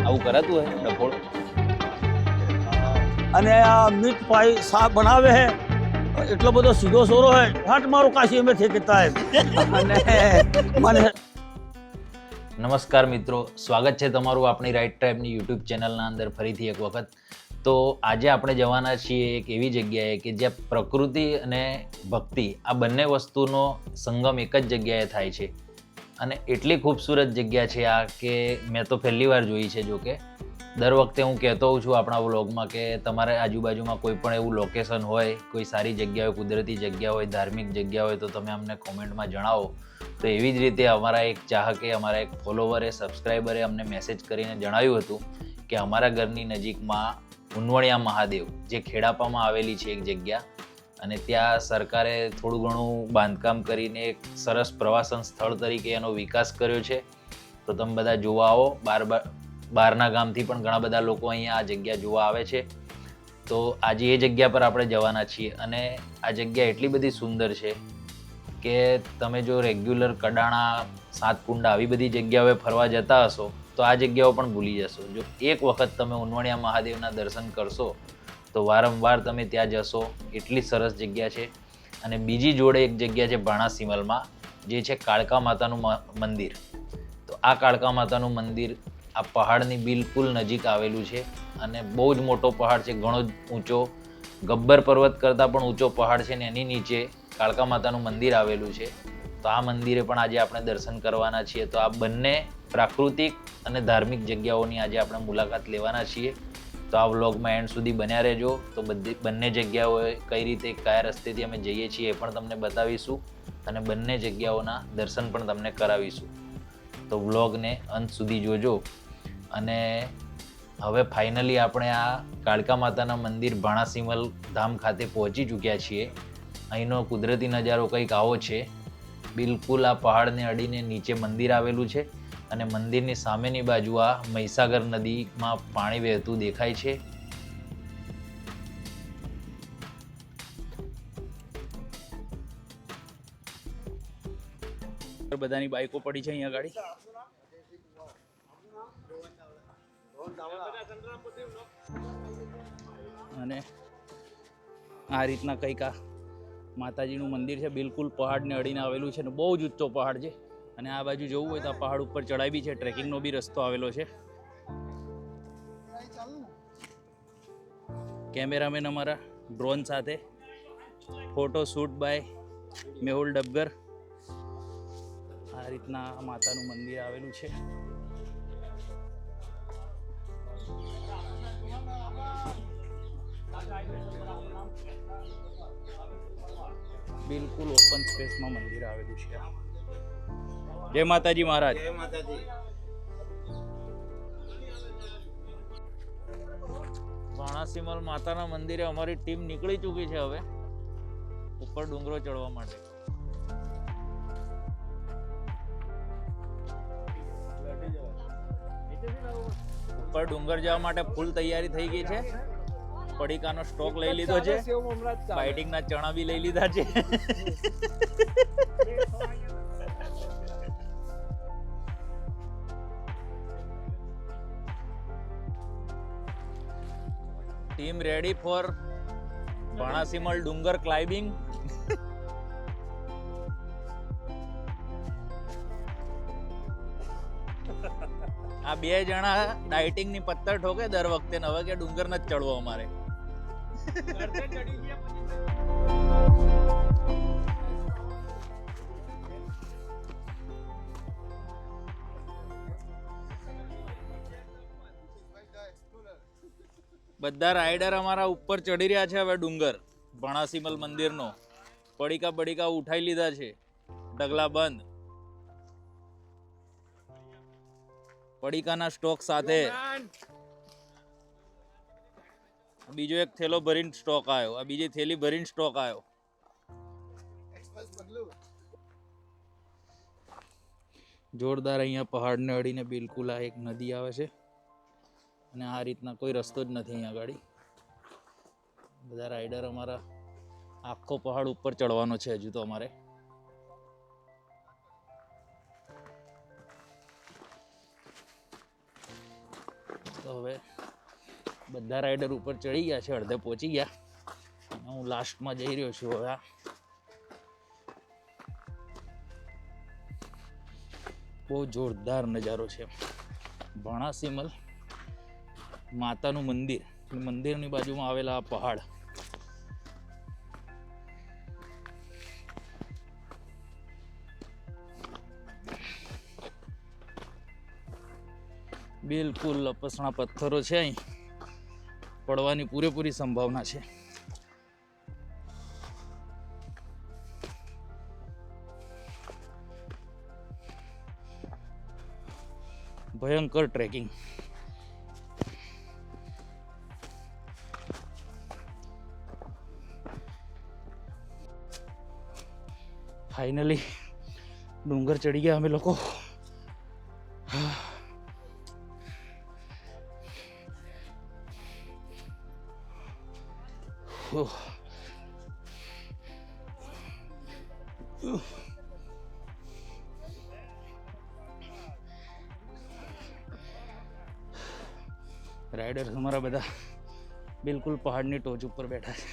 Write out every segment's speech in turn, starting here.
આવું કરાતું હોય ડફોળ? અને આ મિતભાઈ શાક બનાવે છે એટલો બધો સીધો સોરો હે હટ મારો કાશી અમે થે કેતા હે અને મને નમસ્કાર મિત્રો, સ્વાગત છે તમારું આપણી રાઈટ ટ્રાઇબની યુટ્યુબ ચેનલના અંદર ફરીથી એક વખત. તો આજે આપણે જવાના છીએ એક એવી જગ્યાએ કે જ્યાં પ્રકૃતિ અને ભક્તિ આ બંને વસ્તુનો સંગમ એક જ જગ્યાએ થાય છે. અને એટલી ખૂબસૂરત જગ્યા છે આ કે મેં તો પહેલી વાર જોઈ છે. જો કે દર વખતે હું કહેતો હોઉં છું આપણા વ્લોગમાં કે તમારે આજુબાજુમાં કોઈ પણ એવું લોકેશન હોય, કોઈ સારી જગ્યા હોય, કુદરતી જગ્યા હોય, ધાર્મિક જગ્યા હોય તો તમે અમને કોમેન્ટમાં જણાવો. તો એવી જ રીતે અમારા એક ચાહકે, અમારા એક ફોલોવરે, સબસ્ક્રાઈબરે અમને મેસેજ કરીને જણાવ્યું હતું કે અમારા ઘરની નજીકમાં ઉનવણિયા મહાદેવ, જે ખેડાપામાં આવેલી છે એક જગ્યા, અને ત્યાં સરકારે થોડું ઘણું બાંધકામ કરીને એક સરસ પ્રવાસન સ્થળ તરીકે એનો વિકાસ કર્યો છે. તો તમે બધા જોવા આવો. બહારના ગામથી પણ ઘણા બધા લોકો અહીંયા આ જગ્યા જોવા આવે છે. તો આજે એ જગ્યા પર આપણે જવાના છીએ અને આ જગ્યા એટલી બધી સુંદર છે કે તમે જો રેગ્યુલર કડાણા, સાતકુંડા આવી બધી જગ્યાઓએ ફરવા જતા હશો તો આ જગ્યાઓ પણ ભૂલી જશો. જો એક વખત તમે ઉનવણિયા મહાદેવના દર્શન કરશો તો વારંવાર તમે ત્યાં જશો. એટલી સરસ જગ્યા છે. અને બીજી જોડે એક જગ્યા છે ભાણાસીમલમાં, જે છે કાળકા માતાનું મંદિર. તો આ કાળકા માતાનું મંદિર આ પહાડની બિલકુલ નજીક આવેલું છે અને બહુ જ મોટો પહાડ છે, ઘણો જ ઊંચો, ગબ્બર પર્વત કરતાં પણ ઊંચો પહાડ છે ને એની નીચે કાળકા માતાનું મંદિર આવેલું છે. તો આ મંદિરે પણ આજે આપણે દર્શન કરવાના છીએ. તો આ બંને પ્રાકૃતિક અને ધાર્મિક જગ્યાઓની આજે આપણે મુલાકાત લેવાના છીએ. તો આ વ્લોગમાં એન્ડ સુધી બન્યા રહેજો. તો બંને જગ્યાઓએ કઈ રીતે, કયા રસ્તેથી અમે જઈએ છીએ એ પણ તમને બતાવીશું અને બંને જગ્યાઓના દર્શન પણ તમને કરાવીશું. તો વ્લોગને અંત સુધી જોજો. અને હવે ફાઇનલી આપણે આ કાળકા માતાના મંદિર ભાણાસીમલ ધામ ખાતે પહોંચી ચૂક્યા છીએ. અહીંનો કુદરતી નજારો કંઈક આવો છે. બિલકુલ આ પહાડને અડીને નીચે મંદિર આવેલું છે અને મંદિરની સામેની બાજુ આ મહીસાગર નદીમાં પાણી વહેતું દેખાય છે. બધાની બાઈકો પડી છે અહીંયા ગાડી. અને આ રીતના કંઈક આ માતાજીનું મંદિર છે. બિલકુલ પહાડને અડીને આવેલું છે અને બહુ જ ઊંચો પહાડ છે. અને આ બાજુ જવું હોય તો આ પહાડ ઉપર ચડાઈ બી છે, ટ્રેકિંગનો બી રસ્તો આવેલો છે. કેમેરામેન અમારા ડ્રોન સાથે, photo shoot by Mehul Dabgar. આ રીતના માતાનું મંદિર આવેલું છે. બિલકુલ ઓપન સ્પેસમાં મંદિર આવેલું છે. જય માતાજી મહારાજ. જય માતાજી. ભાણાસીમલ માતાના મંદિરે અમારી ટીમ નીકળી ચૂકી છે હવે ઉપર ડુંગરો ચડવા માટે. ઉપર ડુંગર જવા માટે ફૂલ તૈયારી થઈ ગઈ છે. પડીકાનો સ્ટોક લઈ લીધો છે, બાઇટિંગના ચણા બી લઈ લીધા છે. ટીમ રેડી ફોર ભાણાસીમલ ડુંગર ક્લાઇમ્બિંગ. આ બે જણા ડાયટિંગની પત્તર ઠોકે દર વખતે. હવે કે ડુંગર નથી ચડવો અમારે. બધા રાઇડર અમારા ઉપર ચડી રહ્યા છે હવે ડુંગર ભાણાસીમલ મંદિરનો. પડીકા ઉઠાઈ લીધા છે, ડગલા બંધ, પડીકાના સ્ટોક સાથે. બીજો એક થેલો ભરીને સ્ટોક આવ્યો, આ બીજી થેલી ભરીને સ્ટોક આવ્યો. જોરદાર. અહીંયા પહાડને અડીને બિલકુલ આ એક નદી આવે છે અને આ રીતના કોઈ રસ્તો જ નથી અહીંયા ગાડી. બધા રાઇડર અમારા આખો પહાડ ઉપર ચડવાનો છે હજુ તો અમારે. તો હવે બધા રાઈડર ઉપર ચડી ગયા છે, અડધે પહોંચી ગયા. હું લાસ્ટમાં જઈ રહ્યો છું. હવે બહુ જોરદાર નજારો છે. ભાણાસીમલ માતાનું મંદિર, મંદિરની બાજુમાં આવેલા આ પહાડ. બિલકુલ લપસણા પથ્થરો છે, અહીં પડવાની પૂરેપૂરી સંભાવના છે. ભયંકર ટ્રેકિંગ. ફાઇનલી ડુંગર ચડી ગયા અમે લોકો. રાઇડર્સ અમારા બધા બિલકુલ પહાડની ટોચ ઉપર બેઠા છે.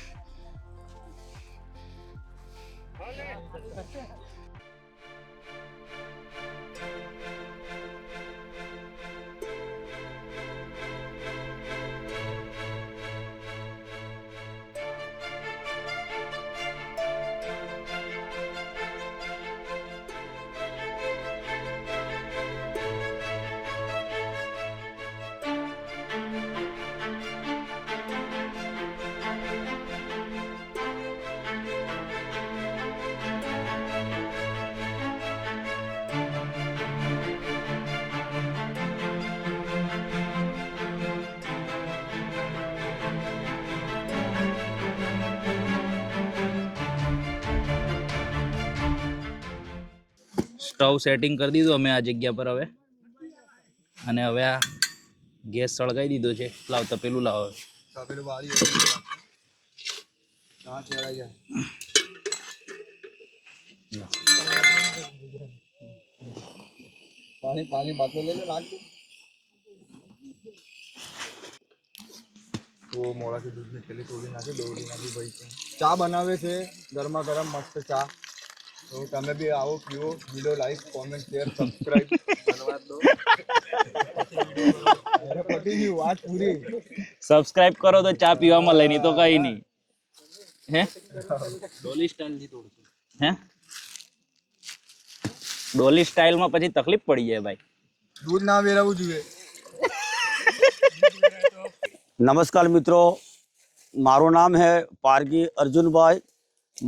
સ્ટવ સેટિંગ કરી દીધું અમે આ જગ્યા પર હવે, અને હવે આ ગેસ સળગાવી દીધો છે. લાવ તપેલું લાવો. પાણી બાટલો લઈ લે નાખ. તો મોળાથી દૂધ ની પેલી તોડી નાખી, દોડી નાખી ભાઈ. ચા બનાવે છે ગરમા ગરમ મસ્ત ચા. તો તમે બી આવો, પીવો. Video like, comment, share, subscribe કરવા દો. અરે પટી ગઈ વાત પૂરી. સબસ્ક્રાઇબ કરો તો ચા પીવામાં લઈ, નહીં તો કઈ નહીં. હે ડોલી સ્ટાઇલ થી તોડશું. હે ડોલી સ્ટાઇલમાં પછી તકલીફ પડી જાય ભાઈ. દૂધ ના વેરાવું જોઈએ. નમસ્કાર મિત્રો, મારું નામ હે પારગી અર્જુનભાઈ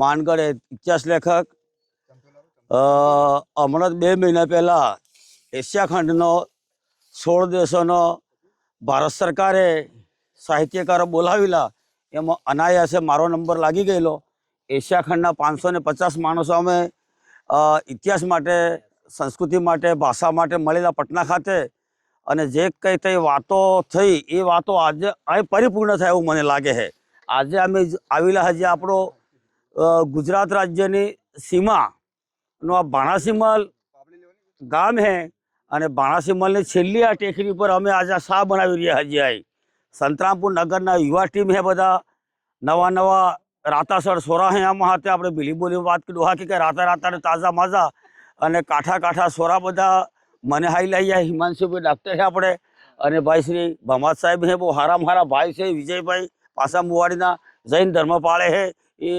માનગઢ, ઇતિહાસ લેખક. હમણાં 2 મહિના પહેલાં એશિયા ખંડનો 16 દેશોનો ભારત સરકારે સાહિત્યકારો બોલાવેલા, એમાં અનાયાસે મારો નંબર લાગી ગયેલો. એશિયા ખંડના 550 માણસો અમે ઇતિહાસ માટે, સંસ્કૃતિ માટે, ભાષા માટે મળેલા પટના ખાતે. અને જે કંઈ તે વાતો થઈ એ વાતો આજે પરિપૂર્ણ થાય એવું મને લાગે છે. આજે અમે આવેલા હજી આપણો ગુજરાત રાજ્યની સીમાનો આ ભાણાસીમલ ગામ છે, અને ભાણાસીમલની છેલ્લી આ ટેકરી ઉપર અમે આજે શા બનાવી રહ્યા હજી આવી. સંતરામપુર નગરના યુવા ટીમ છે, બધા નવા નવા રાતાસર સોરા હે. આમાં હાથે આપણે ભીલી બોલીમાં વાત કરી દોહા કે રાતા રાતા તાજા માજા, અને કાંઠા કાંઠા સોરા બધા મને હાઈ લાઈ. હિમાંશુભાઈ ડાક્ટર છે આપણે, અને ભાઈ શ્રી ભમાત સાહેબ છે, બહુ હારામાં હારા ભાઈ છે. વિજયભાઈ પાસા મુવાડીના જૈન ધર્મ પાળે છે. એ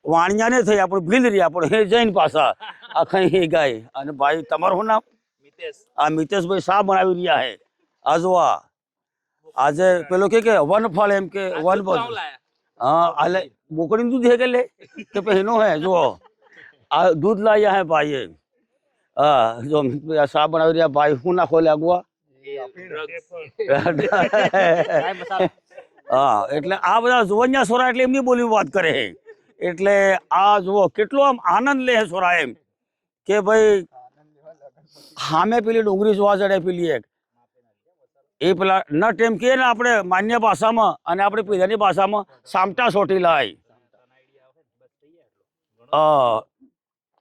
વાણિયા ને થઈ આપણે ભીલ રહી, આપણે હે જૈન પાસા આખા હે ગાય. અને ભાઈ તમારું નામ? મિતેશ. આ મિતેશભાઈ શા બનાવી રહ્યા છે. આ જો આજે પેલો કે વનફળ એમ કે વનફળ. હા, હાલે બોકડીનું દૂધ હે કે લે કે પહેનો હે. જો આ દૂધ લાવ્યા હે ભાઈએ. હા, જો શા બનાવી રહ્યા ભાઈ. શું નાખો લે આગવા? હા, એટલે આ બધા જુવનિયા સોરા એટલે એમની બોલી વાત કરે છે. એટલે આ જુઓ કેટલો આમ આનંદ લે સોરા, એમ કે ભાઈ સામે પેલી ડુંગળી જોવા ચડે, પેલી એક એ પેલા નટ એમ કે ને આપણે માન્ય ભાષામાં, અને આપણે પેલાની ભાષામાં સામટા સોટી લાય.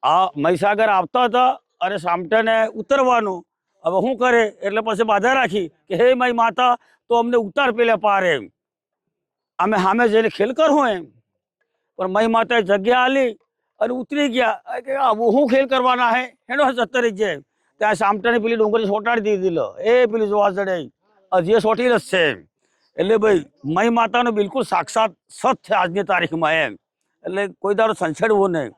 આ મહીસાગર આવતા હતા અને સામટાને ઉતરવાનું, હવે શું કરે એટલે પછી બાધા રાખી કે હે મારી માતા તો અમને ઉતાર પેલે પાર એમ અમે સામે જઈને ખેલ કરવું એમ પણ મારી માતાએ જગ્યા આલી અને ઉતરી ગયા કે આવું શું ખેલ કરવાના હે એનો જતરી જાય ત્યાં સામટાની પેલી ડુંગળી સોટાડી દીધી લો એ પેલી જોવા ચડે હજી સોટી જ છે એટલે ભાઈ મારી માતાનો બિલકુલ સાક્ષાત સત છે આજની તારીખમાં એમ એટલે કોઈ દાડો સંછેડવું નહીં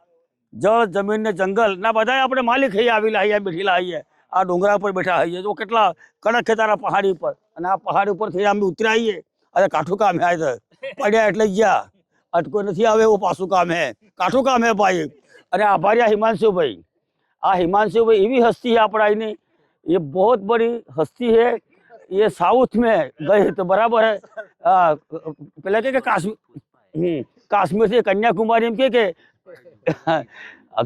જળ જમીન ને જંગલ ના બધા આપણે માલિક હૈયા આવેલા હૈયા બેઠેલા હૈયા આ ડુંગરા પર બેઠા હૈયે જો કેટલા કડક છે તારા પહાડી પર અને આ પહાડી ઉપરથી અમે ઉતર્યા આવીએ અરે કાઠું કામ હે આજે પડ્યા એટલે ગયા અટકો નથી આવે એવું પાછું કામ હે કાઠું કામ હે ભાઈ અને આભારી આ હિમાંશુભાઈ એવી हस्ती है अपना इन्हें ये बहुत बड़ी हस्ती है ये साउथ में गए तो बराबर है पहले के काश्मीर से कन्याकुमारी में के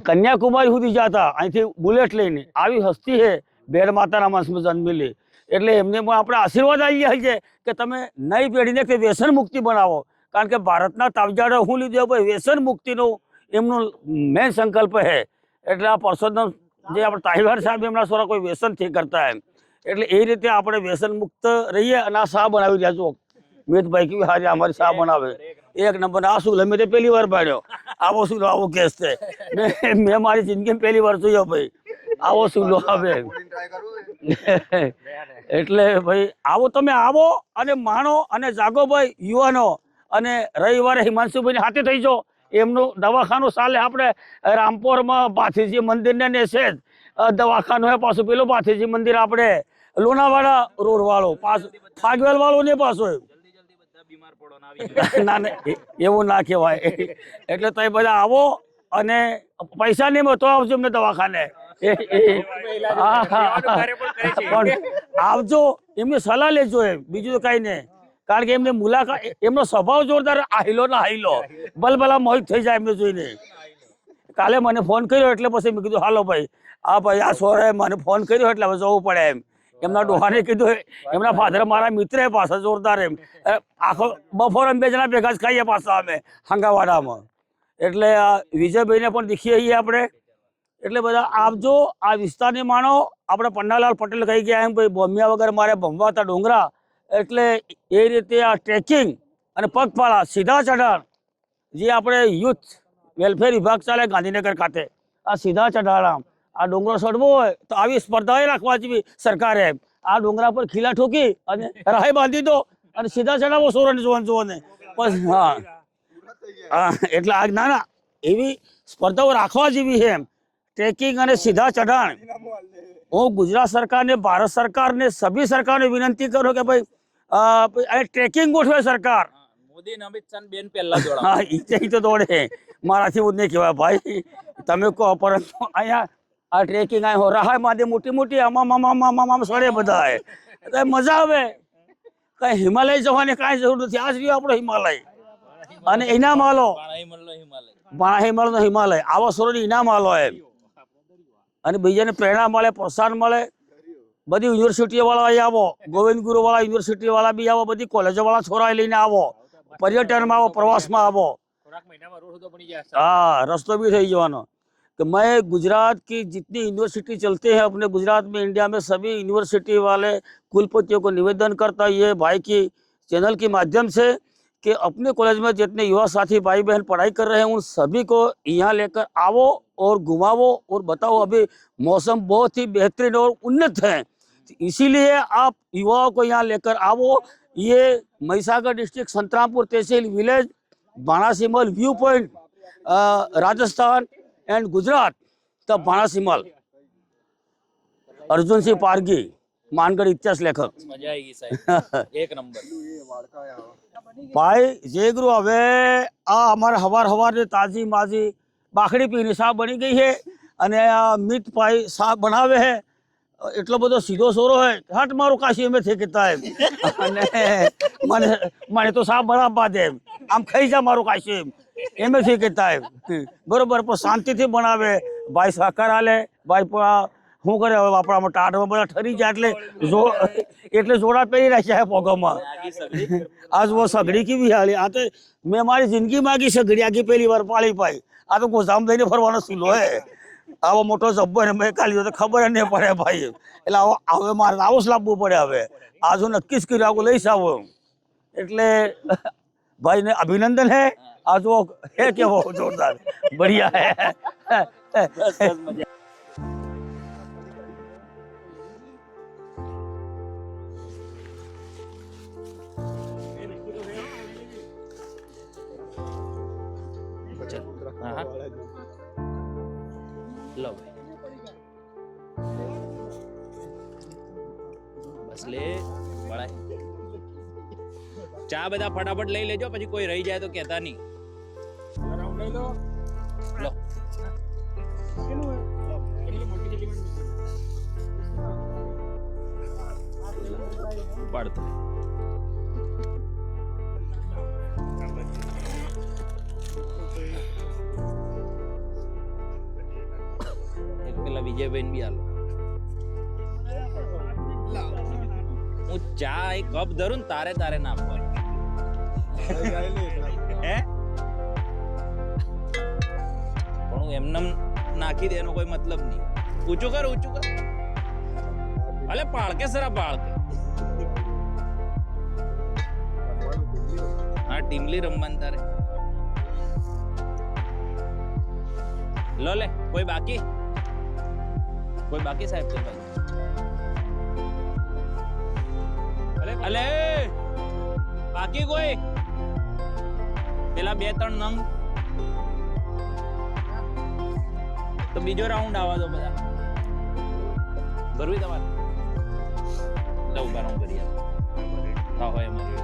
कन्याकुमारी સુધી જતા અહીંથી બુલેટ લઈને આવી હસ્તી છે બેડ માતાના વંશમાં જન્મેલી એટલે એમને પણ આપણે આશીર્વાદ આવી છે કે તમે નવી પેઢીને તે વ્યસન મુક્તિ બનાવો કારણ કે ભારતના તાવજાડે હું લીધો ભાઈ વ્યસન મુક્તિનો એમનો મેન સંકલ્પ છે એટલે આ પરસોત્તમ જે આપણે તાહિવાર સાહેબ એમના સ્વરા કોઈ વ્યસન થી કરતા એમ એટલે એ રીતે આપણે વ્યસન મુક્ત રહીએ અને આ શાહ બનાવી રહ્યા છો મિતભાઈ કેવી હારી અમારી શાહ બનાવે એક નંબર આ શું મેં પહેલી વાર પાડ્યો આવો શું આવો કેસ છે મેં મારી જિંદગીમાં પહેલી વાર જોયો ભાઈ આવો શું લો આવે એટલે ભાઈ આવો તમે આવો અને માણો અને જાગો ભાઈ યુવાનો અને રવિવારે હિમાંશુભાઈ હાથે થઈ જાઓ એમનું દવાખાનું ચાલે આપણે રામપોરમાં ભાથીજી મંદિરને નેસે જ દવાખાનું હે પાછું પેલું ભાથીજી મંદિર આપણે લોનાવાડા રોડ વાળો પાછું ફાગવેલ વાળો ને પાછો ના એવું ના કહેવાય એટલે તમે બધા આવો અને પૈસા નહીં તો આવજો એમને દવાખાને પણ આવજો એમની સલાહ લેજો એમ બીજું તો કઈ નહીં કારણ કે એમને મુલાકાત એમનો સ્વભાવ જોરદાર આહિલો ના હાઈલો બલબલા મોહિત થઈ જાય એમને જોઈને કાલે મને ફોન કર્યો એટલે પછી મેં કીધું હાલો ભાઈ આ છોરાએ મને ફોન કર્યો એટલે હવે જવું પડે એમ એમના ડોહાને કીધું એમના ફાધર મારા મિત્ર પાછા જોરદાર એમ આખો બપોર અમે બે જણા ભેગા જ ખાઈએ પાછા અમે હંગાવાડામાં એટલે વિજયભાઈને પણ દેખીએ છીએ આપણે એટલે બધા આવજો આ વિસ્તારની માણો આપણે પન્નાલાલ પટેલ કહી ગયા એમ ભાઈ બોમ્યા વગર મારે ભમવાતા ડુંગરા એટલે એ રીતે આ ટ્રેકિંગ અને પગપાળા સીધા ચઢાણ જે આપણે યુથ વેલફેર વિભાગ ચાલે ગાંધીનગર ખાતે આ સીધા ચઢાણ આ ડુંગરો ચડવો હોય તો આવી સ્પર્ધાએ રાખવા જેવી સરકારે આ ડુંગરા પર ખીલા ઠોકી અને રાહે બાંધી દો અને સીધા ચડાવો સોરને જોવાને બસ હા એટલે આ ના એવી સ્પર્ધાઓ રાખવા જેવી છે એમ ટ્રેકિંગ અને સીધા ચઢાણ હું ગુજરાત સરકારને ભારત સરકારને સભી સરકારને વિનંતી કરું કે ભાઈ ટ્રેકિંગ ગોઠવે સરકાર મોદી ને અમિત શાહ બેન પહેલા દોડા હા ઈ તો દોડે મારાથી હું નહીં કહેવાય ભાઈ તમે કહો પરંતુ અહીંયા આ ટ્રેકિંગ આ રાહ માંદે મોટી મોટી આમાં સડે બધા એટલે મજા આવે કઈ હિમાલય જવાની કાંઈ જરૂર નથી આ જ રહ્યો આપણો હિમાલય અને ઇનામ આલો હિમાલય હિમાલય આવા સ્વરોની ઇનામ આલો એમ અને બીજાને પ્રેરણા મળે પ્રોત્સાહન મળે બધી યુનિવર્સિટીઓ વાળા અહીં આવો ગોવિંદ ગુરુ વાળા યુનિવર્સિટી વાળા બી આવો બધી કોલેજો વાળા છોરા લઈને આવો पर्यटનમાં આવો પ્રવાસમાં આવો हाँ रस्तो भी થઈ જવાનો तो मैं गुजरात की जितनी यूनिवर्सिटी चलते हैं अपने गुजरात में इंडिया में सभी यूनिवर्सिटी वाले कुलपतियों को निवेदन करता ये भाई की चैनल के माध्यम से कि अपने कॉलेज में जितने युवा साथी भाई बहन पढ़ाई कर रहे हैं उन सभी को यहाँ लेकर आओ और घुमाओ और बताओ अभी मौसम बहुत ही बेहतरीन और उन्नत है इसीलिए आप युवाओं को यहाँ लेकर आओ ये Mahisagar district Santrampur tehsil village Banasimal view point Rajasthan and Gujarat तब बाणासिमल अर्जुन सिंह पारगी मानगढ़ इतिहास लेखक मजा आएगी साहब एक नंबर भाई जय गुरु हवे आ हमारे हवार हवार ताजी माजी बाखड़ी पीनी साहब बनी गई है અને આ મીત ભાઈ સાહેબ બનાવે છે એટલો બધો સીધો સોરો હે હટ મારું કાશી એમ થઈ કહેતા એમ અને મને તો સાહેબ બનાવવા દે આમ ખાઈ જા મારું કાશી એમ થઈ કહેતા એમ બરોબર પણ શાંતિથી બનાવે ભાઈ સહકાર આલે ભાઈ શું કરે હવે આપણામાં ટાઢમાં બધા ઠરી જાય એટલે જોડા પહેરી રાખ્યા છે પોગોમાં આજ वो સગડી કેવી હાલી આ તો મેં મારી જિંદગી માગી સગડી આગી પહેલી વાર પાળી પાઈ આ તો ગોજામ લઈને ફરવાનો સીલો હે આવો મોટો જબ્બો ને મેં કાઢ્યો તો ખબર જ નહીં પડે ભાઈ. એટલે હવે મારે આવો જ લાવવું પડે. હવે આ જો નક્કી જ કર્યું આવું લઈશ આવો. એટલે ભાઈને અભિનંદન હે. આ જો હે કેવો જોરદાર બઢિયા હે. હા હા લો બસ લે બળાય. ચા બધા ફટાફટ લઈ લેજો, પછી કોઈ રહી જાય તો કહેતા નહીં. લો પાડતો પેલા વિજયભાઈ બી આલો. હું ચા એક કપ ધરું ને તારે તારે ના આપવાની. હે પણ હું એમને નાખી દે એનો કોઈ મતલબ નહીં. ઊંચું કર ઊંચું કર. અલે પાળકે સરા પાળકે. હા ટીમલી રમવાનું તારે. લો લે કોઈ બાકી સાહેબ તો ભાઈ. અલે બાકી કોઈ પેલા 2-3 નંગ તો બીજો રાઉન્ડ આવવા દો બધા. ભરવી તમારે લઉં બાર હું કરી હા હોય અમારી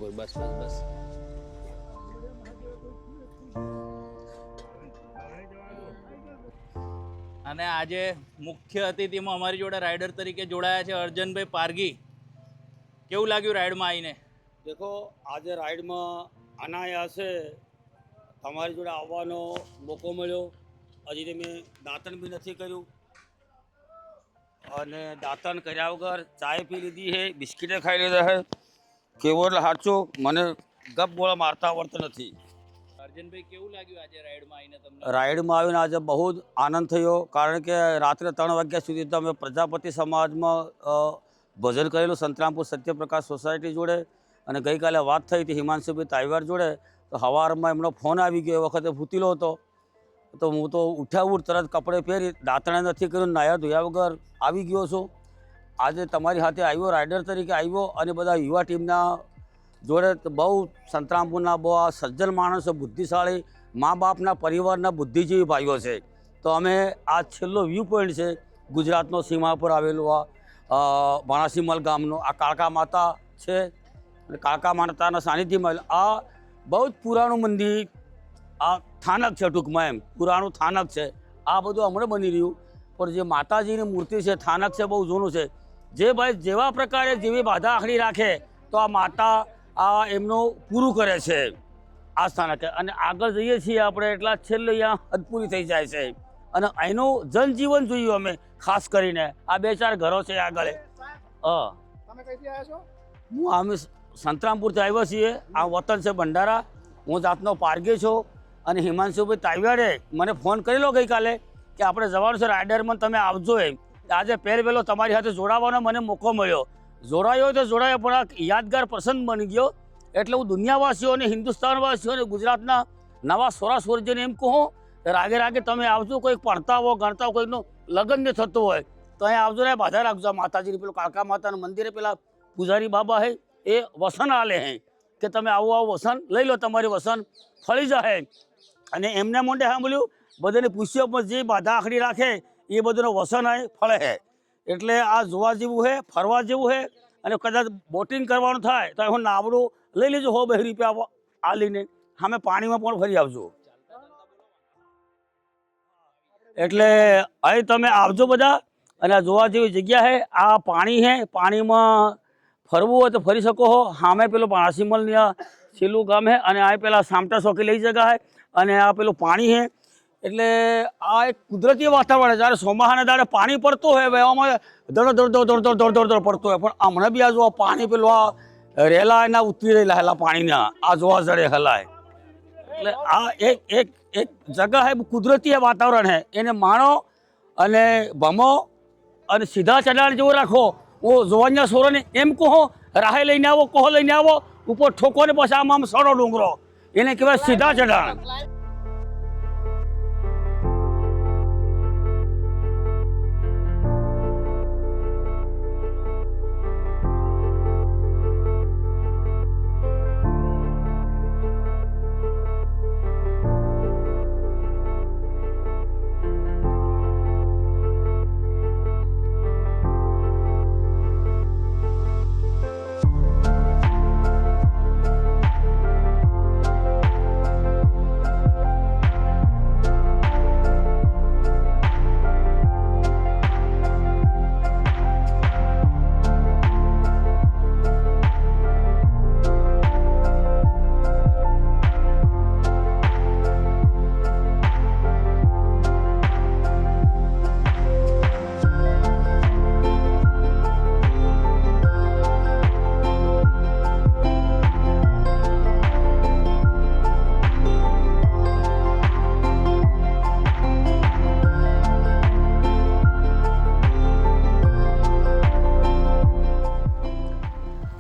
બોલ. બસ બસ બસ. અને આજે મુખ્ય અતિથિમાં અમારી જોડે રાઇડર તરીકે જોડાયા છે અર્જનભાઈ પારગી. કેવું લાગ્યું રાઇડમાં આવીને? દેખો આજે રાઈડમાં અનાયાસે તમારી જોડે આવવાનો મોકો મળ્યો. હજી તો મેં દાંતણ બી નથી કર્યું અને દાંતણ કર્યા વગર ચાય પી લીધી છે, બિસ્કીટે ખાઈ લીધા છે. કેવો એટલે સાચું મને ગપ ગોળા મારતા આવડતું નથી. અર્જનભાઈ કેવું લાગ્યું આજે રાઇડમાં આવીને તમને? રાઈડમાં આવીને આજે બહુ જ આનંદ થયો, કારણ કે રાત્રે 3 વાગ્યા સુધી તો અમે પ્રજાપતિ સમાજમાં ભજન કરેલું સંતરામપુર સત્યપ્રકાશ સોસાયટી જોડે. અને ગઈકાલે વાત થઈ હતી હિમાંશુભાઈ તાઈવાર જોડે, તો સવારમાં એમનો ફોન આવી ગયો. એ વખતે ભૂતીલો હતો તો હું તો ઉઠ્યા તરત કપડે પહેરી દાંતણે નથી કર્યું, નાહ્યા ધોયા વગર આવી ગયો છું. આજે તમારી સાથે આવ્યો, રાઇડર તરીકે આવ્યો અને બધા યુવા ટીમના જોડે બહુ સંતરામપુરના બહુ આ સજ્જન માણસો, બુદ્ધિશાળી મા બાપના પરિવારના બુદ્ધિજીવી ભાઈઓ છે. તો અમે આ છેલ્લો વ્યૂ પોઈન્ટ છે ગુજરાતનો સીમા પર આવેલું આ ભાણાસીમલ ગામનો આ કાળકા માતા છે. અને કાળકા માતાના સાનિધ્યમાં આ બહુ જ પુરાણું મંદિર, આ સ્થાનક છે, ટૂંકમાં એમ પુરાણું સ્થાનક છે. આ બધું હમણાં બની રહ્યું, પણ જે માતાજીની મૂર્તિ છે, સ્થાનક છે, બહુ જૂનું છે. જે ભાઈ જેવા પ્રકારે જેવી બાધા આખડી રાખે તો આ માતા આ એમનું પૂરું કરે છે આ સ્થાનકે. અને આગળ જઈએ છીએ આપણે એટલા છેલ્લે અહીંયા હદ પૂરી થઈ જાય છે. અને અહીંનું જનજીવન જોયું અમે, ખાસ કરીને આ 2-4 ઘરો છે આગળ. હું અમે સંતરામપુરથી આવ્યા છીએ. આ વતન છે ભંડારા. હું જાતનો પારગી છું. અને હિમાંશુભાઈ તાઈવાડે મને ફોન કરેલો ગઈકાલે કે આપણે જવાનું છે રાઇડરમાં, તમે આવજો એમ. આજે પહેલો તમારી સાથે જોડાવાનો મને મોકો મળ્યો. જોડાયો તો જોડાયો, પણ આ યાદગાર પ્રસંગ બની ગયો. એટલે હું દુનિયાવાસીઓને, હિન્દુસ્તાનવાસીઓને, ગુજરાતના નવા સ્વરાસ્વરજીને એમ કહું કે રાગે રાગે તમે આવજો. કોઈક ભણતા હો, ગણતા હો, કોઈકનું લગ્ન ને થતું હોય તો અહીંયા આવજો ને બાધા રાખજો. માતાજીની પેલું કાળકા માતાના મંદિરે પેલા પૂજારી બાબા હે એ વસન આલે હે કે તમે આવું વસન લઈ લો, તમારી વસન ફળી જાય. અને એમને મોઢે સાંભળ્યું, બધાને પૂછ્યો, પણ જે બાધા આખડી રાખે એ બધુંનો વસન હોય ફળે છે. એટલે આ જોવા જેવું છે, ફરવા જેવું છે. અને કદાચ બોટિંગ કરવાનું થાય તો હું નાવડું લઈ લેજો 100-200 રૂપિયા આલીને, સામે પાણીમાં પણ ફરી આવજો. એટલે અહીં તમે આવજો બધા. અને આ જોવા જેવી જગ્યા છે. આ પાણી છે, પાણીમાં ફરવું હોય તો ફરી શકો છો. સામે પેલું ભાણાસીમલની આ છેલ્લું ગામ છે અને આ પેલા સામટા ચોકી લઈ જગા છે. અને આ પેલું પાણી છે. એટલે આ એક કુદરતી વાતાવરણ. જ્યારે ચોમાસાના દાડે પાણી પડતું હોય એવામાં દોડ પડતું હોય, પણ હમણાં બી આ જો પાણી પેલું આ રેલા એના ઉતરી રહેલા હેલા પાણીના આ જોવા જડે હલાય એટલે આ એક જગા હે કુદરતી વાતાવરણ હે એને માણો અને ભમો અને સીધા ચડાણ જેવો રાખો હું જોવાના સોરોને એમ કહો રાહે લઈને આવો કોહો લઈને આવો ઉપર ઠોકો ને પછી આમ સડો ડુંગરો એને કહેવાય સીધા ચડાણ.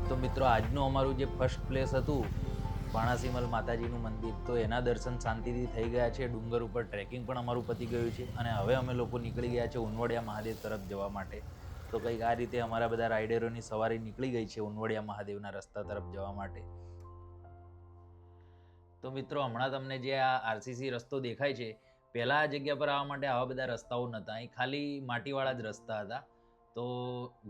તો મિત્રો આજનું અમારું જે ફર્સ્ટ પ્લેસ હતું ભાણાસીમલ માતાજીનું મંદિર, તો એના દર્શન શાંતિથી થઈ ગયા છે. ડુંગર ઉપર ટ્રેકિંગ પણ અમારું પતી ગયું છે અને હવે અમે લોકો નીકળી ગયા છે ઉનવડિયા મહાદેવ તરફ જવા માટે. તો કંઈક આ રીતે અમારા બધા રાઇડરોની સવારી નીકળી ગઈ છે ઉનવડિયા મહાદેવના રસ્તા તરફ જવા માટે. તો મિત્રો હમણાં તમને જે આ આરસીસી રસ્તો દેખાય છે, પહેલાં આ જગ્યા પર આવવા માટે આવા બધા રસ્તાઓ નહોતા. અહીં ખાલી માટીવાળા જ રસ્તા હતા. તો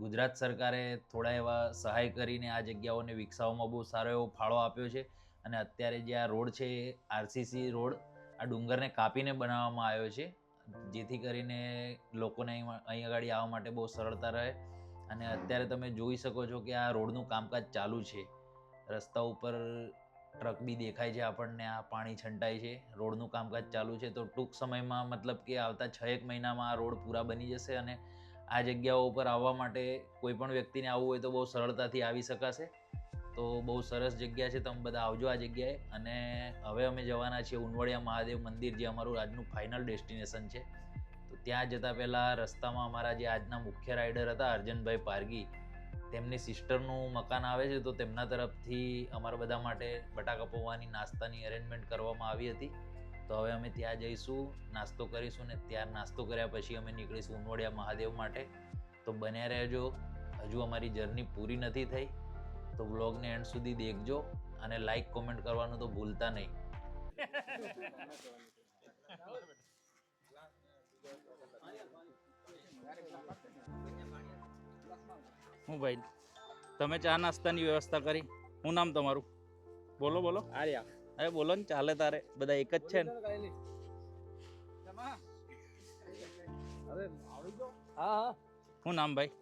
ગુજરાત સરકારે થોડા એવા સહાય કરીને આ જગ્યાઓને વિકસાવવામાં બહુ સારો એવો ફાળો આપ્યો છે અને અત્યારે જે આ રોડ છે એ આરસીસી રોડ આ ડુંગરને કાપીને બનાવવામાં આવ્યો છે, જેથી કરીને લોકોને અહીં આગળ આવવા માટે બહુ સરળતા રહે. અને અત્યારે તમે જોઈ શકો છો કે આ રોડનું કામકાજ ચાલુ છે. રસ્તા ઉપર ટ્રક બી દેખાય છે આપણને, આ પાણી છંટાય છે, રોડનું કામકાજ ચાલુ છે. તો ટૂંક સમયમાં મતલબ કે આવતા 6-1 મહિનામાં આ રોડ પૂરા બની જશે અને આ જગ્યાઓ ઉપર આવવા માટે કોઈ પણ વ્યક્તિને આવવું હોય તો બહુ સરળતાથી આવી શકાશે. તો બહુ સરસ જગ્યા છે, તમે બધા આવજો આ જગ્યાએ. અને હવે અમે જવાના છીએ ઉનવડિયા મહાદેવ મંદિર, જે અમારું આજનું ફાઇનલ ડેસ્ટિનેશન છે. તો ત્યાં જતાં પહેલાં રસ્તામાં અમારા જે આજના મુખ્ય રાઇડર હતા અર્જનભાઈ પારગી, તેમની સિસ્ટરનું મકાન આવે છે, તો તેમના તરફથી અમારા બધા માટે બટાકા પૌવાની નાસ્તાની અરેન્જમેન્ટ કરવામાં આવી હતી. તો હવે અમે ત્યાં જઈશું, નાસ્તો કરીશું ને ત્યાં નાસ્તો કર્યા પછી અમે નીકળીશું ઉનવડિયા મહાદેવ માટે. તો બન્યા રહેજો, હજુ અમારી જર્ની પૂરી નથી થઈ, તો વ્લોગને એન્ડ સુધી દેખજો અને લાઈક કોમેન્ટ કરવાનું તો ભૂલતા નહીં. હું ભાઈ, તમે ચા નાસ્તાની વ્યવસ્થા કરી? શું નામ તમારું? બોલો બોલો. આર્યા. અરે બોલો ને, ચાલે તારે, બધા એક જ છે ને? શું નામ ભાઈ?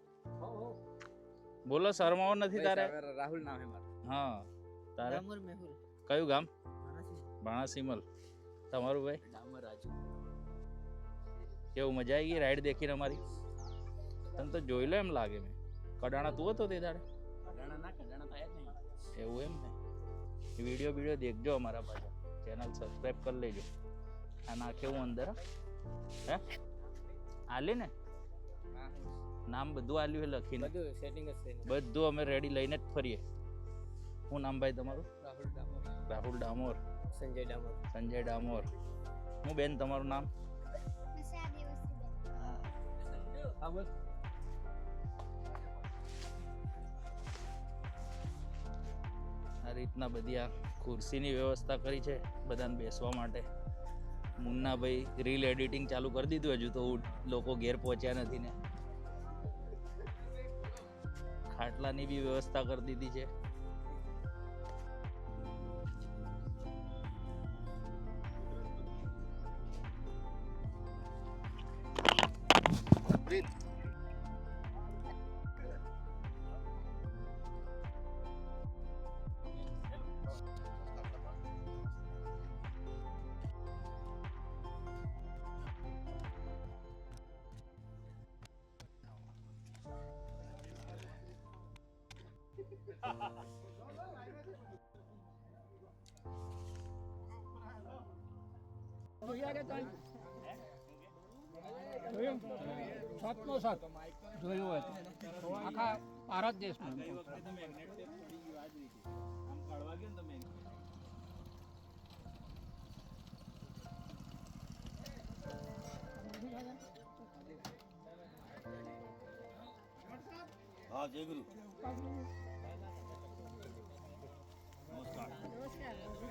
બોલો, શરમાવો નથી તારે? રાહુલ નામ હે મારું. હા, તારે? કયું ગામ? ભાણાસીમલ. તમારું ભાઈ? કેવું, મજા આવી ગઈ રાઈડ દેખીને અમારી? તને તો જોઈ લો એમ લાગે. મેં કડાણા તું હતો તે દાડે? એવું એમ ને? વિડીયો દેખજો અમારા પાછા, ચેનલ સબસ્ક્રાઈબ કરી લેજો. આ નાખે હું અંદર હે આલી ને નામ બધું આલ્યું છે લખીને, બધું અમે રેડી લઈને જ ફરીએ. શું નામ ભાઈ તમારું? રાહુલ ડામોર. સંજય ડામોર. હું બેન તમારું નામ? આ રીતના બધી આ ખુરશીની વ્યવસ્થા કરી છે બધાને બેસવા માટે. મુન્નાભાઈ રીલ એડિટિંગ ચાલુ કરી દીધું, હજુ તો લોકો ઘેર પહોંચ્યા નથી ને. ખાટલાની બી વ્યવસ્થા કરી દીધી છે. જોયું હોય તો આખા ભારત દેશમાં હા જય ગુરુ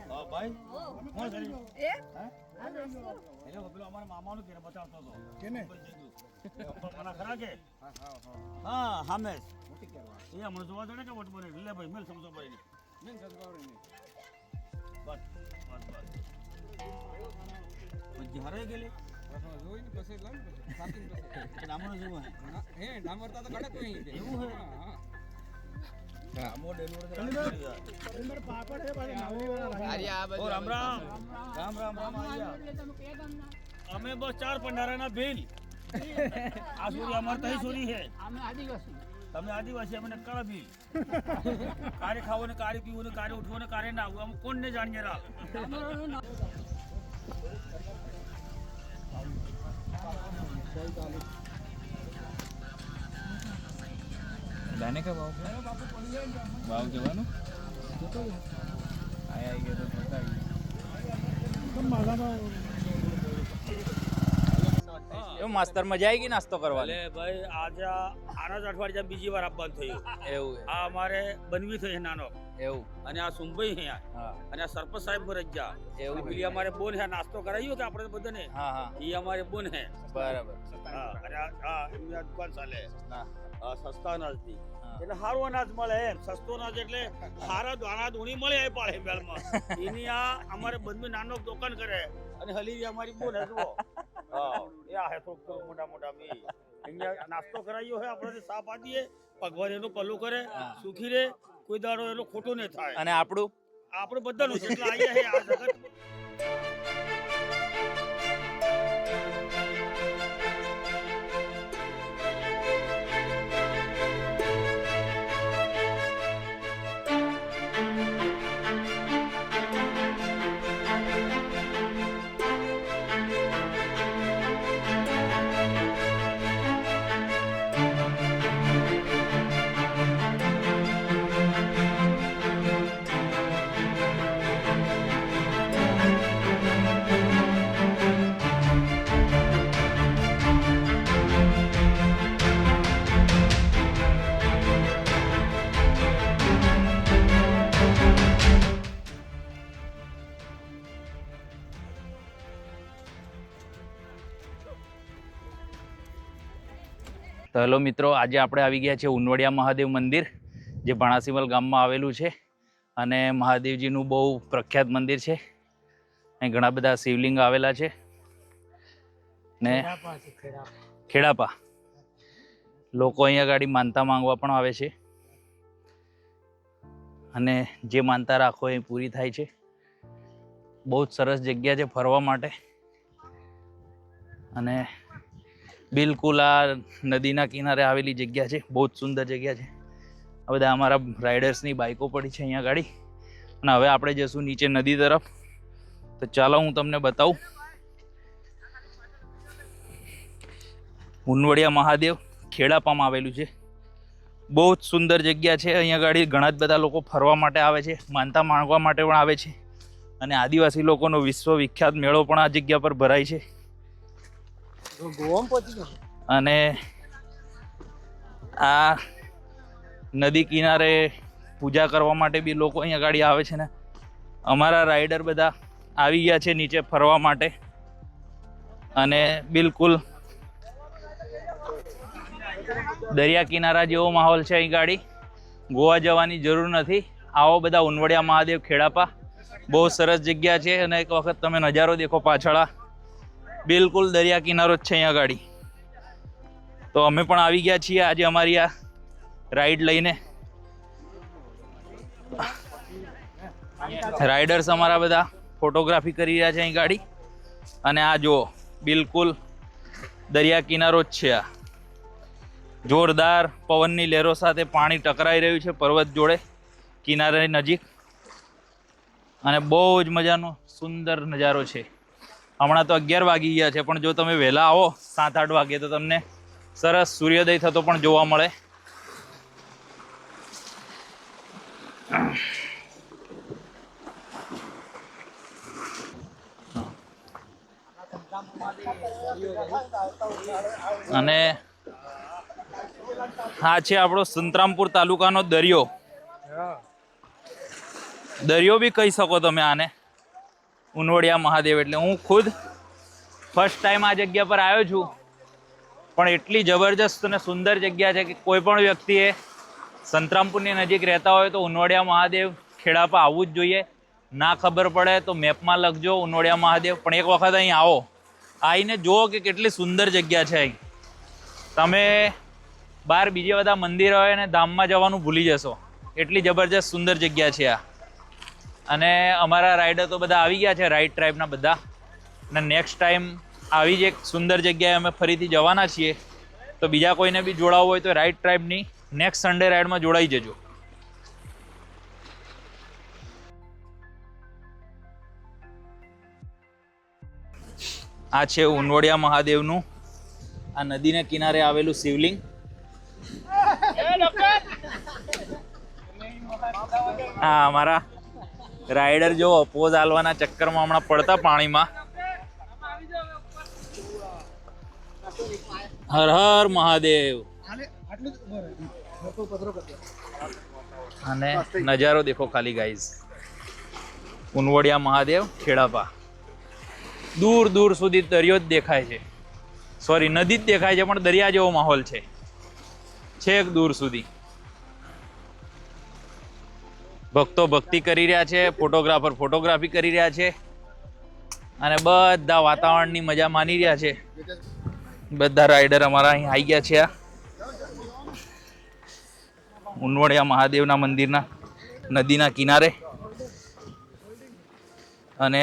હા ભાઈ કોણ કરી એટલે પેલો અમારા મામાનું ઘેર બતાવતો હતો કેને મને ખરા કે હા હામેશ એ હમણાં જોવા દો ને કે વોટ બોલે લે ભાઈ મેલ સમજો ભાઈ મેલ સમજો બસ બસ બસ જ્યારે ગેલે જોઈ ને પછી લાવ સાચી પછી ડામર જેવું હે ડામરતા તો કડક નહીં છે એવું હે હા મોડે મોડે પાપડ છે ભાઈ ઓ રામ રામ રામ રામ રામ આયા અમે બસ 4 પંડારાના ભીલ આ સૂર્ય અમાર તઈ સૂરી હે અમે આદિવાસી તમે આદિવાસી અમે નક્કળ ભીલ કારે ખાવો ને કારે પીવો ને કારે ઉઠવો ને કારે ના આવું અમે કોણ ને જાણીએ રા दाने का भाव भाव जवानो आया गया तो पता ही એવું માસ્તર મજા આવી ગઈ નાસ્તો કરવા ભલે ભાઈ આજે આના જ અઠવાડિયા બીજી વાર આપવાનું થયું એવું આ અમારે બનવી થઈ નાનો એવું અને આ સુંબઈ હે હા અને આ સરપંચ સાહેબ મરજા એવું પેલી અમારે બોન હે નાસ્તો કરાવ્યો કે આપણે બધાને હા હા ઈ અમારે બોન હે બરાબર હા અને આ એમની આ દુકાન ચાલે હા સસ્તા અનાજથી એટલે સારું અનાજ મળે એમ સસ્તો અનાજ એટલે સારા દાણા દોણી મળે એ પાડે બેલમાં એની આ અમારે બંધ નાનો દુકાન કરે અને હલીવી અમારી બોન હે જુઓ હા એ આ હે થોડુંક મોટા મોટા મી અહીંયા નાસ્તો કરાવ્યો હે આપણે સાપ આપીએ ભગવાન એનું પલ્લું કરે સુખી રે કોઈ દાડો એનો ખોટો ન થાય અને આપણું બધાનું છે એટલે આયા હે આ જગત તો હેલો મિત્રો, આજે આપણે આવી ગયા છે ઉનવડિયા મહાદેવ મંદિર, જે ભાણાસીમલ ગામમાં આવેલું છે અને મહાદેવજીનું બહુ પ્રખ્યાત મંદિર છે. અહીં ઘણા બધા શિવલિંગ આવેલા છે ને ખેડાપા લોકો અહીંયા ગાડી માનતા માંગવા પણ આવે છે અને જે માનતા રાખો એ પૂરી થાય છે. બહુ જ સરસ જગ્યા છે ફરવા માટે અને બિલકુલ આ નદીના કિનારે આવેલી જગ્યા છે. બહુ જ સુંદર જગ્યા છે. આ બધા અમારા રાઇડર્સની બાઇકો પડી છે અહીંયા ગાડી અને હવે આપણે જઈશું નીચે નદી તરફ. તો ચાલો હું તમને બતાવું. ઉનવડિયા મહાદેવ ખેડાપામાં આવેલું છે. બહુ જ સુંદર જગ્યા છે. અહીંયા ગાડી ઘણા જ બધા લોકો ફરવા માટે આવે છે, માનતા માંગવા માટે પણ આવે છે અને આદિવાસી લોકોનો વિશ્વવિખ્યાત મેળો પણ આ જગ્યા પર ભરાય છે. અને આ નદી કિનારે પૂજા કરવા માટે બી લોકો અહીંયા ગાડી આવે છે ને અમારા રાઇડર બધા આવી ગયા છે નીચે ફરવા માટે. અને બિલકુલ દરિયા કિનારા જેવો માહોલ છે અહીં ગાડી. ગોવા જવાની જરૂર નથી. આવો બધા ઉનવડિયા મહાદેવ ખેડાપા. બહુ સરસ જગ્યા છે અને એક વખત તમે નજારો દેખો પાછળ. બિલકુલ દરિયા કિનારો જ છે અહીંયા ગાડી. તો અમે પણ આવી ગયા છીએ આજે અમારી આ રાઈડ લઈને. રાઇડર્સ અમારા બધા ફોટોગ્રાફી કરી રહ્યા છે અહીં ગાડી. અને આ જુઓ, બિલકુલ દરિયા કિનારો જ છે. આ જોરદાર પવનની લહેરો સાથે પાણી ટકરાઈ રહ્યું છે પર્વત જોડે કિનારે નજીક અને બહુ જ મજાનો સુંદર નજારો છે. હમણાં તો 11 વાગી ગયા છે, પણ જો તમે વહેલા આવો 7-8 વાગે તો તમને સરસ સૂર્યોદય થતો પણ જોવા મળે. અને આ છે આપણો સંતરામપુર તાલુકાનો દરિયો. દરિયો બી કહી શકો તમે આને, ઉનવડિયા મહાદેવ. એટલે હું ખુદ ફર્સ્ટ ટાઈમ આ જગ્યા પર આવ્યો છું, પણ એટલી જબરજસ્ત અને સુંદર જગ્યા છે કે કોઈ પણ વ્યક્તિએ સંતરામપુરની નજીક રહેતા હોય તો ઉનવડિયા મહાદેવ ખેડાપા આવવું જ જોઈએ. ના ખબર પડે તો મેપમાં લખજો ઉનવડિયા મહાદેવ, પણ એક વખત અહીં આવો, આવીને જુઓ કે કેટલી સુંદર જગ્યા છે. અહીં તમે બહાર બીજા બધા મંદિર હોય ને ધામમાં જવાનું ભૂલી જશો, એટલી જબરજસ્ત સુંદર જગ્યા છે આ. અને અમારા રાઇડર તો બધા આવી ગયા છે, રાઇડ ટ્રાઇબના બધા. અને નેક્સ્ટ ટાઈમ આવી જ એક સુંદર જગ્યાએ અમે ફરીથી જવાના છીએ. તો બીજા કોઈને બી જોડાવવું હોય તો રાઇડ ટ્રાઇબની નેક્સ્ટ સન્ડે રાઇડમાં જોડાઈ જજો. આ છે ઉનવડિયા મહાદેવનું આ નદીના કિનારે આવેલું શિવલિંગ. હા, અમારા રાઇડર જો પોઝ આલવાના ચક્કરમાં હમણાં પડતા પાણીમાં. હર હર મહાદેવ. અને નજારો દેખો ખાલી ગાઈઝ, ઉનવડિયા મહાદેવ ખેડાપા. દૂર દૂર સુધી દરિયો જ દેખાય છે, સોરી નદી જ દેખાય છે, પણ દરિયા જેવો માહોલ છે છેક દૂર સુધી. ભક્તો ભક્તિ કરી રહ્યા છે, ફોટોગ્રાફર ફોટોગ્રાફી કરી રહ્યા છે, અને બધા વાતાવરણની મજા માની રહ્યા છે. બધા રાઇડર અમારા અહીં આવી ગયા છે આ ઉનવડિયા મહાદેવના મંદિરના નદીના કિનારે. અને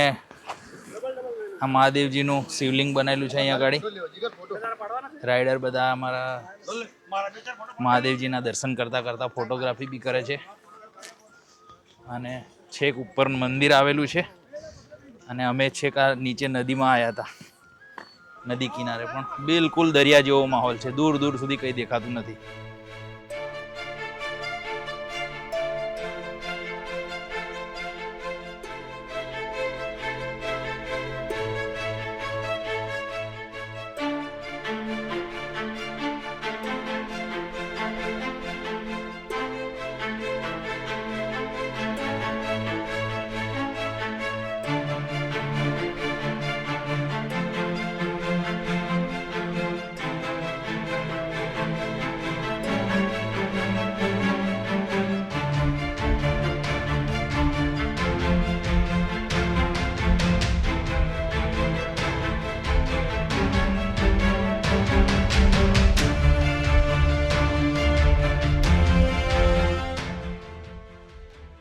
આ મહાદેવજીનું શિવલિંગ બનેલું છે અહીંયા આગળ. રાઇડર બધા અમારા મહાદેવજીના દર્શન કરતા કરતા ફોટોગ્રાફી બી કરે છે. અને છેક ઉપર મંદિર આવેલું છે, અને અમે છેક આ નીચે નદીમાં આવ્યા હતા, નદી કિનારે. પણ બિલકુલ દરિયા જેવો માહોલ છે, દૂર દૂર સુધી કંઈ દેખાતું નથી.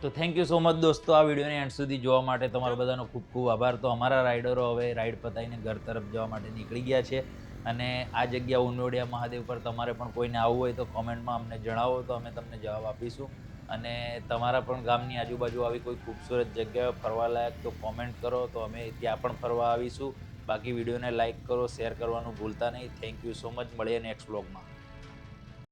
તો થેન્ક યુ સો મચ દોસ્તો, આ વિડીયોને એન્ડ સુધી જોવા માટે તમારો બધાનો ખૂબ ખૂબ આભાર. તો અમારા રાઇડરો હવે રાઇડ પતાવીને ઘર તરફ જવા માટે નીકળી ગયા છે. અને આ જગ્યા ઉનવડિયા મહાદેવ પર તમારે પણ કોઈને આવવું હોય તો કોમેન્ટમાં અમને જણાવો, તો અમે તમને જવાબ આપીશું. અને તમારા પણ ગામની આજુબાજુ આવી કોઈ ખૂબસૂરત જગ્યાએ ફરવાલાયક તો કોમેન્ટ કરો, તો અમે ત્યાં પણ ફરવા આવીશું. બાકી વિડીયોને લાઇક કરો, શેર કરવાનું ભૂલતા નહીં. Thank you so much. મળીએ નેક્સ્ટ વ્લોગમાં.